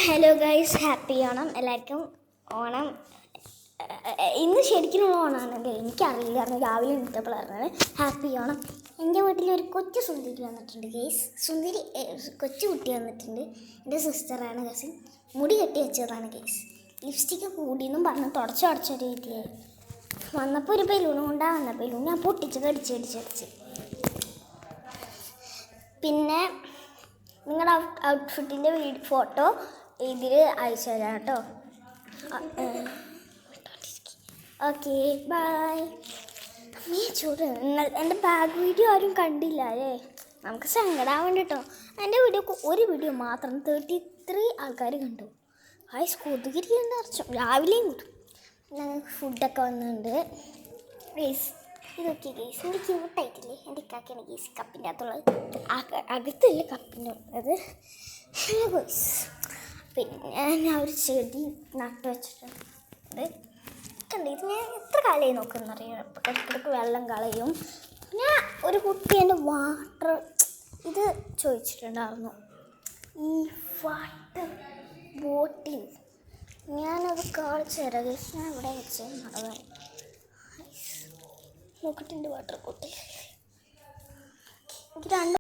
Hello guys, happy Onam എല്ലാവർക്കും. ഓണം ഇന്ന് ശരിക്കുള്ള ഓണമാണ്. എനിക്കറിയില്ലായിരുന്നു, രാവിലെ എണീറ്റപ്പോഴാണ് ഹാപ്പി ഓണം. എൻ്റെ വീട്ടിലൊരു കൊച്ചു സുന്ദരി വന്നിട്ടുണ്ട് ഗൈസ്. സുന്ദരി കൊച്ചു കുട്ടി വന്നിട്ടുണ്ട്. എൻ്റെ സിസ്റ്ററാണ്, കസിൻ. മുടി കെട്ടി വെച്ചതാണ് ഗൈസ്. ലിപ്സ്റ്റിക്ക് കൂടിയെന്നും പറഞ്ഞ് തുടച്ചൊരു രീതിയായി വന്നപ്പോൾ ഒരു ബലൂൺ കൊണ്ടാണ് വന്ന ബലൂൺ ഞാൻ പൊട്ടിച്ച് കടിച്ച്. പിന്നെ നിങ്ങളുടെ ഔട്ട്ഫിറ്റിൻ്റെ ഫോട്ടോ ഇതിൽ അയച്ചു തരാം കേട്ടോ. Okay, bye. ചൂട് എൻ്റെ ബാഗ് വീഡിയോ ആരും കണ്ടില്ല അല്ലേ? നമുക്ക് സങ്കടമാവണ്ട കേട്ടോ. എൻ്റെ ഒരു വീഡിയോ മാത്രം 33 ആൾക്കാർ കണ്ടു. കൊതുകിരിയുണ്ട് അർച്ചം രാവിലെയും കിട്ടും. ഞങ്ങൾക്ക് ഫുഡൊക്കെ വന്നിട്ടുണ്ട് ഗൈസ്. ഇതൊക്കെ ഗൈസ് എൻ്റെ ക്യൂട്ടായിട്ടില്ലേ? എൻ്റെ ഇക്കാക്കാണ് ഗൈസ് കപ്പിൻ്റെ അകത്തുള്ളത്. അകത്തില്ല കപ്പിൻ്റെ ഉള്ളത് ഗൈസ്. പിന്നെ ഞാൻ ഒരു ചെടി നട്ട് വെച്ചിട്ടുണ്ട്. കണ്ടു, ഇത് ഞാൻ എത്ര കാലമായി നോക്കുന്നറിയാം. ഇടയ്ക്കിടയ്ക്ക് വെള്ളം കളയും. ഞാൻ ഒരു കുട്ടി എൻ്റെ വാട്ടർ ഇത് ചോദിച്ചിട്ടുണ്ടായിരുന്നു, ഈ വാട്ടർ ബോട്ടിൽ. ഞാനത് കാണിച്ചു തരാം ഗൈസ്. ഞാൻ ഇവിടെ വെച്ച് നടന്നു നോക്കിയിട്ടുണ്ട് വാട്ടർ ബോട്ടിൽ. എനിക്ക് 2